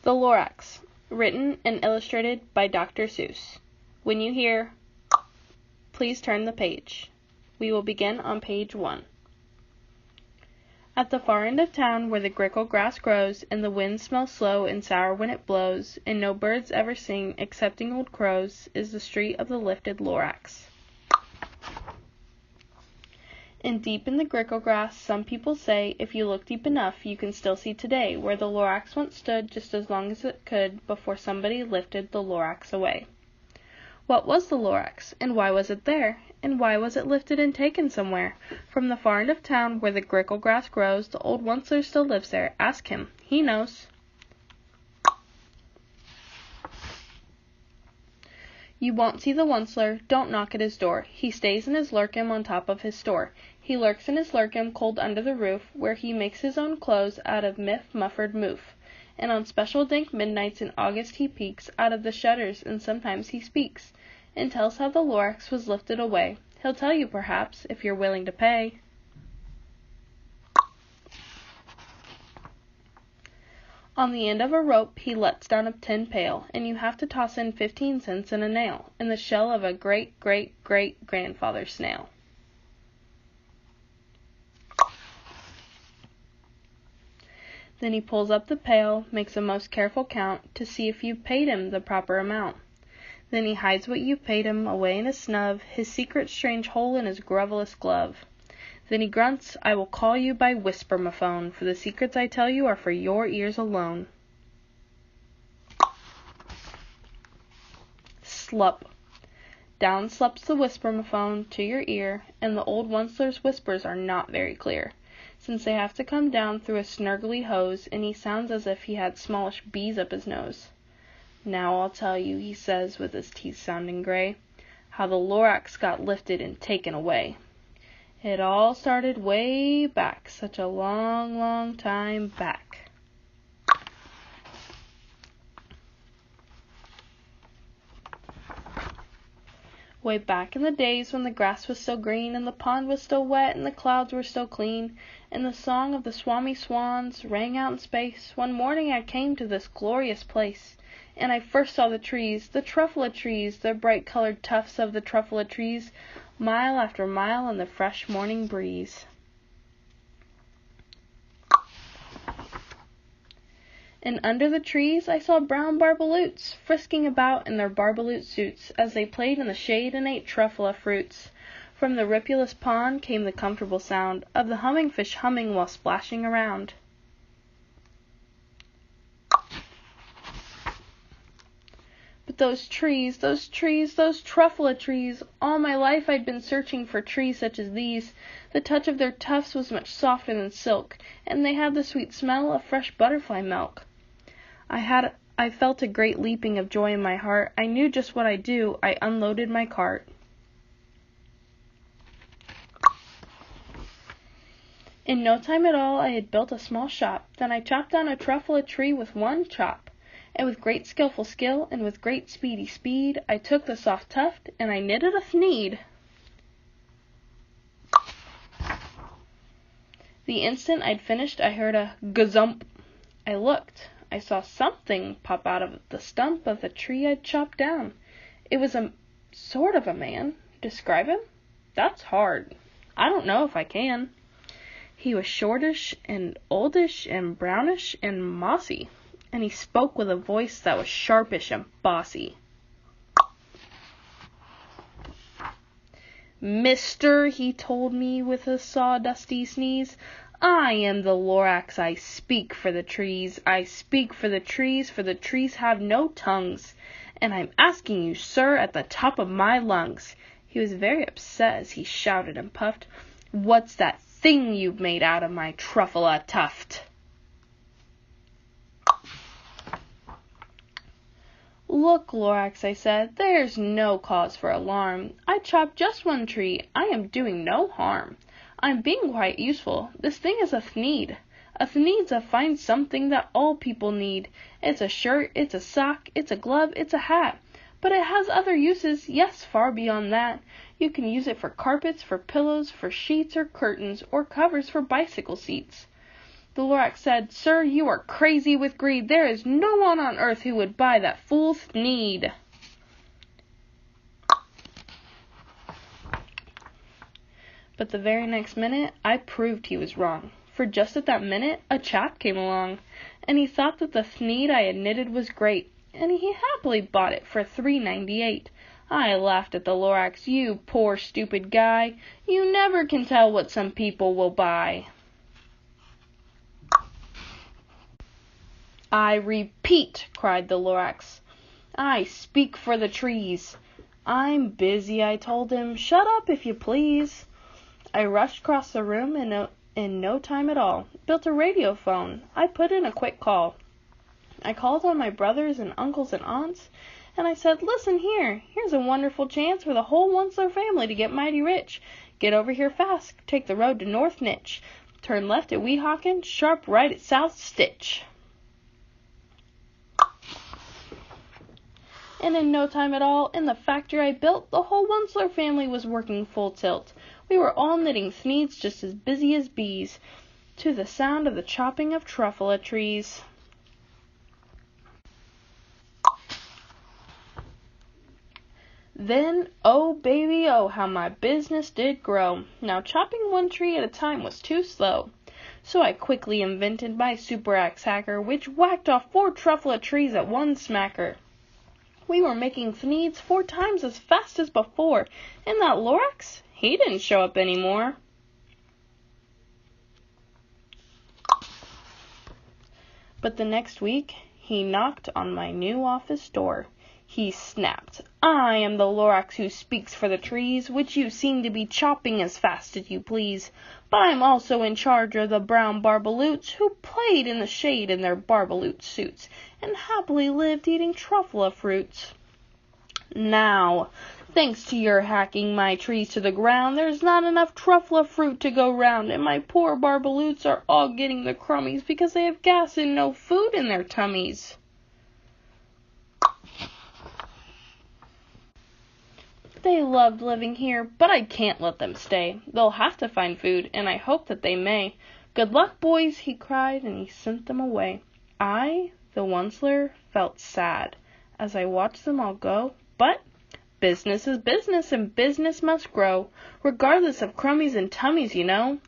The Lorax, written and illustrated by Dr. Seuss. When you hear, please turn the page. We will begin on page 1. At the far end of town, where the grickle grass grows, and the wind smells slow and sour when it blows, and no birds ever sing excepting old crows, is the street of the lifted Lorax. And deep in the grickle grass, some people say, if you look deep enough, you can still see today where the Lorax once stood just as long as it could before somebody lifted the Lorax away. What was the Lorax, and why was it there, and why was it lifted and taken somewhere? From the far end of town, where the grickle grass grows, the old Onceler still lives there. Ask him. He knows. You won't see the Onceler. Don't knock at his door. He stays in his lurkum on top of his store. He lurks in his lurkum cold under the roof, where he makes his own clothes out of muffered moof. And on special dank midnights in August he peeks out of the shutters, and sometimes he speaks, and tells how the Lorax was lifted away. He'll tell you, perhaps, if you're willing to pay. On the end of a rope he lets down a tin pail, and you have to toss in 15 cents and a nail, in the shell of a great-great-great-grandfather snail. Then he pulls up the pail, makes a most careful count, to see if you've paid him the proper amount. Then he hides what you've paid him away in a snub, his secret strange hole in his grovelous glove. Then he grunts, I will call you by whisper-mophone, for the secrets I tell you are for your ears alone. Slup. Down slups the whisper-mophone to your ear, and the old Onceler's whispers are not very clear, since they have to come down through a snurgly hose, and he sounds as if he had smallish bees up his nose. Now I'll tell you, he says, with his teeth sounding gray, how the Lorax got lifted and taken away. It all started way back, such a long, long time back. Way back in the days when the grass was still green, and the pond was still wet, and the clouds were still clean, and the song of the swami swans rang out in space, one morning I came to this glorious place, and I first saw the trees, the truffula trees, the bright-colored tufts of the truffula trees, mile after mile in the fresh morning breeze. And under the trees I saw brown barbaloots, frisking about in their barbaloot suits, as they played in the shade and ate truffula fruits. From the ripulous pond came the comfortable sound of the humming fish humming while splashing around. But those trees, those truffula trees, all my life I'd been searching for trees such as these. The touch of their tufts was much softer than silk, and they had the sweet smell of fresh butterfly milk. I felt a great leaping of joy in my heart. I knew just what I'd do. I unloaded my cart. In no time at all I had built a small shop. Then I chopped down a truffula tree with one chop. And with great skillful skill, and with great speedy speed, I took the soft tuft, and I knitted a thneed. The instant I'd finished, I heard a gazump. I looked. I saw something pop out of the stump of the tree I'd chopped down. It was a sort of a man. Describe him? That's hard. I don't know if I can. He was shortish and oldish and brownish and mossy, and he spoke with a voice that was sharpish and bossy. Mister, he told me with a sawdusty sneeze, I am the Lorax. I speak for the trees. I speak for the trees have no tongues. And I'm asking you, sir, at the top of my lungs. He was very upset as he shouted and puffed, What's that thing you've made out of my truffula tuft? Look, Lorax, I said, there's no cause for alarm. I chopped just one tree. I am doing no harm. I'm being quite useful. This thing is a thneed. A thneed's a fine something that all people need. It's a shirt, it's a sock, it's a glove, it's a hat. But it has other uses, yes, far beyond that. You can use it for carpets, for pillows, for sheets or curtains, or covers for bicycle seats. The Lorax said, "Sir, you are crazy with greed. There is no one on earth who would buy that fool Thneed." But the very next minute, I proved he was wrong. For just at that minute, a chap came along, and he thought that the Thneed I had knitted was great, and he happily bought it for $3.98. I laughed at the Lorax. "You poor stupid guy, you never can tell what some people will buy." "I repeat," cried the Lorax, "I speak for the trees." "I'm busy," I told him. "Shut up, if you please." I rushed across the room in no time at all. Built a radio phone. I put in a quick call. I called on my brothers and uncles and aunts, and I said, "Listen here. Here's a wonderful chance for the whole Onceler family to get mighty rich. Get over here fast. Take the road to North Nitch. Turn left at Weehawken, sharp right at South Stitch." And in no time at all, in the factory I built, the whole Onceler family was working full tilt. We were all knitting Thneeds just as busy as bees, to the sound of the chopping of truffula trees. Then, oh baby, oh, how my business did grow. Now chopping one tree at a time was too slow. So I quickly invented my super axe hacker, which whacked off 4 truffula trees at one smacker. We were making Thneeds 4 times as fast as before, and that Lorax, he didn't show up anymore. But the next week, he knocked on my new office door. He snapped, "I am the Lorax who speaks for the trees, which you seem to be chopping as fast as you please. But I'm also in charge of the brown barbaloots who played in the shade in their barbaloot suits, and happily lived eating truffula fruits. Now, thanks to your hacking my trees to the ground, there's not enough truffula fruit to go round, and my poor barbaloots are all getting the crummies because they have gas and no food in their tummies." They loved living here, but I can't let them stay. They'll have to find food, and I hope that they may. "Good luck, boys," he cried, and he sent them away. I, the Onceler, felt sad as I watched them all go, but business is business, and business must grow, regardless of crummies and tummies, you know.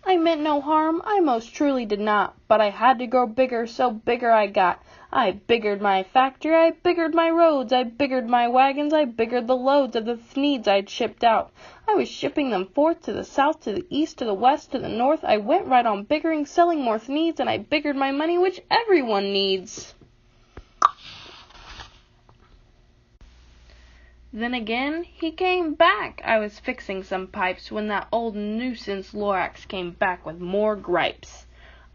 I meant no harm, I most truly did not, but I had to grow bigger, so bigger I got. I biggered my factory, I biggered my roads, I biggered my wagons, I biggered the loads of the Thneeds I'd shipped out. I was shipping them forth to the south, to the east, to the west, to the north. I went right on biggering, selling more Thneeds, and I biggered my money, which everyone needs. Then again, he came back. I was fixing some pipes when that old nuisance Lorax came back with more gripes.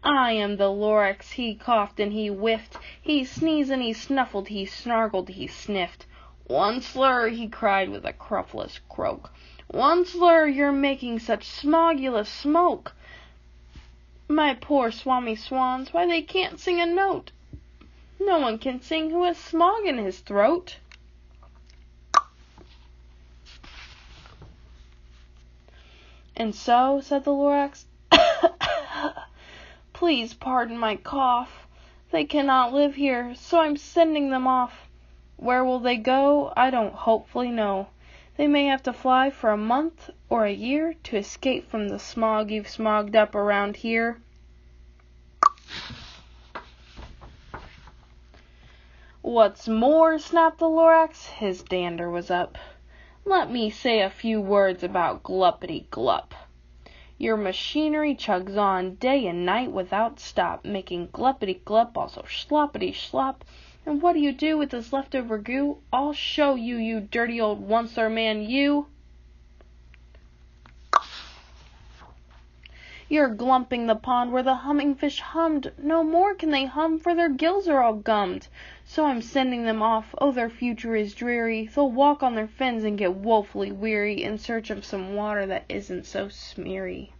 "I am the Lorax," he coughed and he whiffed. He sneezed and he snuffled, he snargled, he sniffed. "Onceler," he cried with a cruffless croak. "Onceler, you're making such smogulous smoke. My poor swami swans, why they can't sing a note. No one can sing who has smog in his throat." "And so," said the Lorax, "please pardon my cough. They cannot live here, so I'm sending them off. Where will they go? I don't hopefully know. They may have to fly for a month or a year to escape from the smog you've smogged up around here." "What's more," snapped the Lorax, his dander was up, "let me say a few words about Gluppity-Glup. Your machinery chugs on day and night without stop, making Gluppity-Glup, also Sloppity-Slop. And what do you do with this leftover goo? I'll show you, you dirty old Onceler man, you. You're glumping the pond where the humming fish hummed. No more can they hum, for their gills are all gummed. So I'm sending them off. Oh, their future is dreary. They'll walk on their fins and get woefully weary in search of some water that isn't so smeary."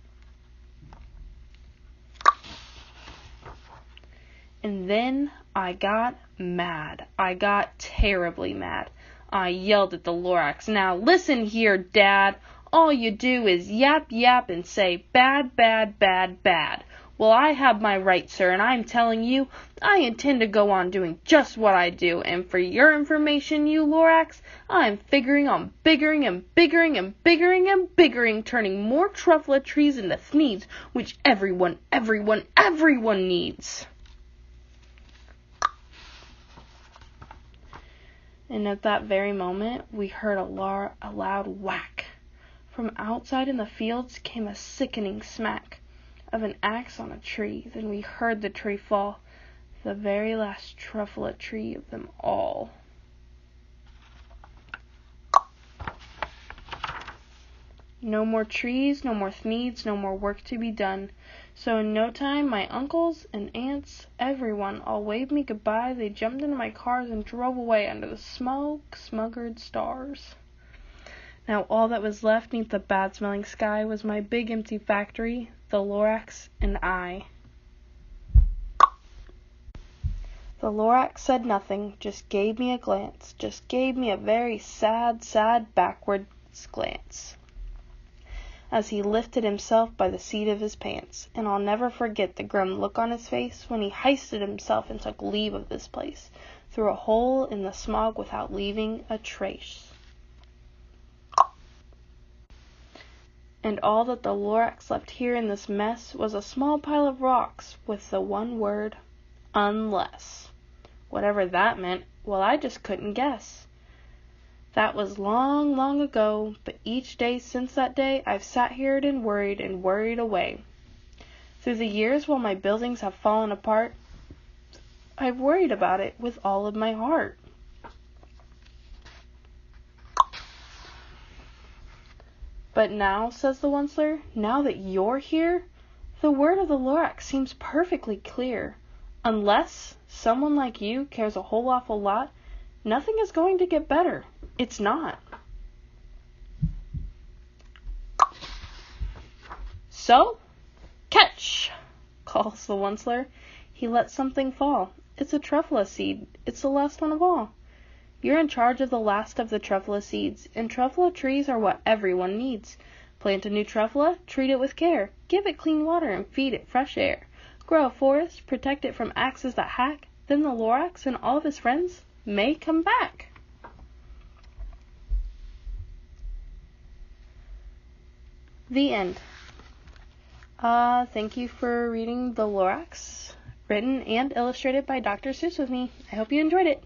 And then I got mad. I got terribly mad. I yelled at the Lorax, "Now listen here, Dad. All you do is yap, yap, and say bad, bad, bad, bad. Well, I have my rights, sir, and I'm telling you, I intend to go on doing just what I do, and for your information, you Lorax, I'm figuring on biggering and biggering and biggering and biggering, turning more truffula trees into thneeds, which everyone needs. And at that very moment, we heard a loud whack. From outside in the fields came a sickening smack of an axe on a tree. Then we heard the tree fall, the very last truffula tree of them all. No more trees, no more thneeds, no more work to be done. So in no time, my uncles and aunts, everyone, all waved me goodbye. They jumped into my cars and drove away under the smoke-smuggered stars. Now all that was left neath the bad-smelling sky was my big empty factory, the Lorax, and I. The Lorax said nothing, just gave me a glance, just gave me a very sad, sad backwards glance, as he lifted himself by the seat of his pants, and I'll never forget the grim look on his face when he hoisted himself and took leave of this place, through a hole in the smog without leaving a trace. And all that the Lorax left here in this mess was a small pile of rocks with the one word, unless. Whatever that meant, well, I just couldn't guess. That was long, long ago, but each day since that day I've sat here and worried away. Through the years while my buildings have fallen apart, I've worried about it with all of my heart. But now, says the Onceler, now that you're here, the word of the Lorax seems perfectly clear. Unless someone like you cares a whole awful lot, nothing is going to get better. It's not. So, catch, calls the Onceler. He lets something fall. It's a truffula seed. It's the last one of all. You're in charge of the last of the truffula seeds, and truffula trees are what everyone needs. Plant a new truffula, treat it with care, give it clean water, and feed it fresh air. Grow a forest, protect it from axes that hack, then the Lorax and all of his friends may come back. The end. Thank you for reading The Lorax, written and illustrated by Dr. Seuss with me. I hope you enjoyed it.